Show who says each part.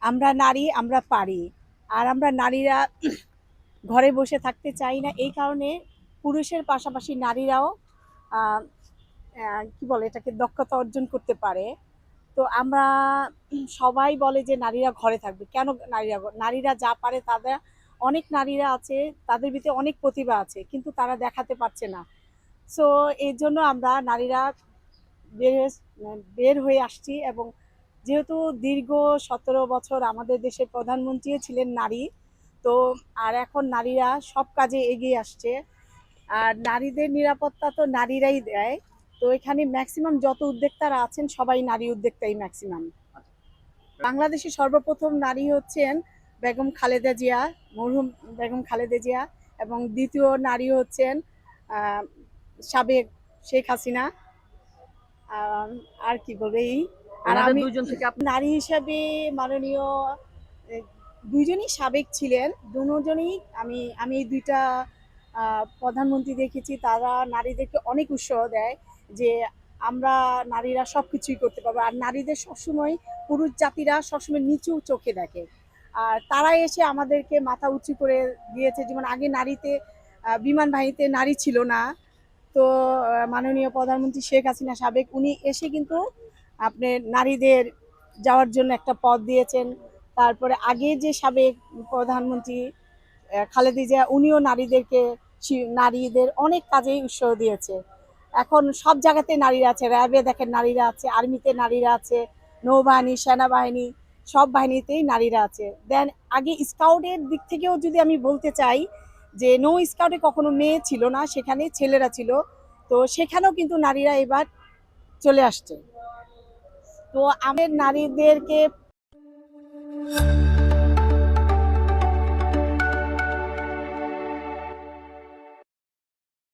Speaker 1: আমরা নারী, আমরা পারি। আর আমরা নারীরা ঘরে বসে থাকতে চাই না। এই কারণে পুরুষের পাশাপাশি নারীরাও আ কি বলে এটাকে দক্ষতা অর্জন করতে পারে। তো আমরা সবাই বলে যে নারীরা ঘরে থাকবে। কেন নারীরা যা পারে অনেক নারীরা আছে, তাদের ভিতরে অনেক প্রতিভা আছে। কিন্তু তারা দেখাতে পারছে না। সো এজন্য আমরা নারীরা বের হয়ে বের হয়ে আসছি এবং যেহেতু দীর্ঘ ১৭ বছর আমাদের দেশের প্রধানমন্ত্রীও ছিলেন নারী। তো আর এখন নারীরা সব কাজে এগিয়ে আসছে। আর নারীদের নিরাপত্তা তো নারীরাই দেয়। তো এখানে ম্যাক্সিমাম যত উদ্যোক্তারা আছেন সবাই নারী উদ্যোক্তাই ম্যাক্সিমাম। বাংলাদেশের সর্বপ্রথম নারী হচ্ছেন বেগম খালেদা জিয়া, মরহুম বেগম খালেদা জিয়া, এবং দ্বিতীয় নারী হচ্ছেন আহ, সাবেক শেখ হাসিনা। আম, আর কি বলবো এই। আর
Speaker 2: এনাদের
Speaker 1: আমি
Speaker 2: দুইজন থেকে
Speaker 1: নারী হিসাবে মাননীয় এ, দুইজনই সাবেক ছিলেন। দুজনই আমি আমি এই দুইটা প্রধানমন্ত্রী দেখেছি, তারা নারীদেরকে অনেক উৎসাহ দেয় যে আমরা নারীরা সব কিছুই করতে পারবো। আর নারীদের সবসময় পুরুষ জাতিরা সবসময় নিচু চোখে দেখে। আর তারা এসে আমাদেরকে মাথা উঁচু করে দিয়েছে। যেমন আগে নারীতে বিমান বাহিনীতে নারী ছিল না। তো মাননীয় প্রধানমন্ত্রী শেখ হাসিনা সাবেক উনি এসে কিন্তু আপনি নারীদের যাওয়ার জন্য একটা পথ দিয়েছেন। তারপরে আগে যে সাবেক প্রধানমন্ত্রী খালেদা জিয়া উনিও নারীদের অনেক কাজেই উৎসাহ দিয়েছে। এখন সব জায়গাতে নারীরা আছে, র্যাবে দেখেন নারীরা আছে, আর্মিতে নারীরা আছে, নৌবাহিনী, সেনাবাহিনী, সব বাহিনীতেই নারীরা আছে। দেন আগে স্কাউটের দিক থেকেও যদি আমি বলতে চাই যে নৌ স্কাউটে কখনো মেয়ে ছিল না, সেখানে ছেলেরা ছিল। তো সেখানেও কিন্তু নারীরা এবার চলে আসছে। তো আমাদের নারীদেরকে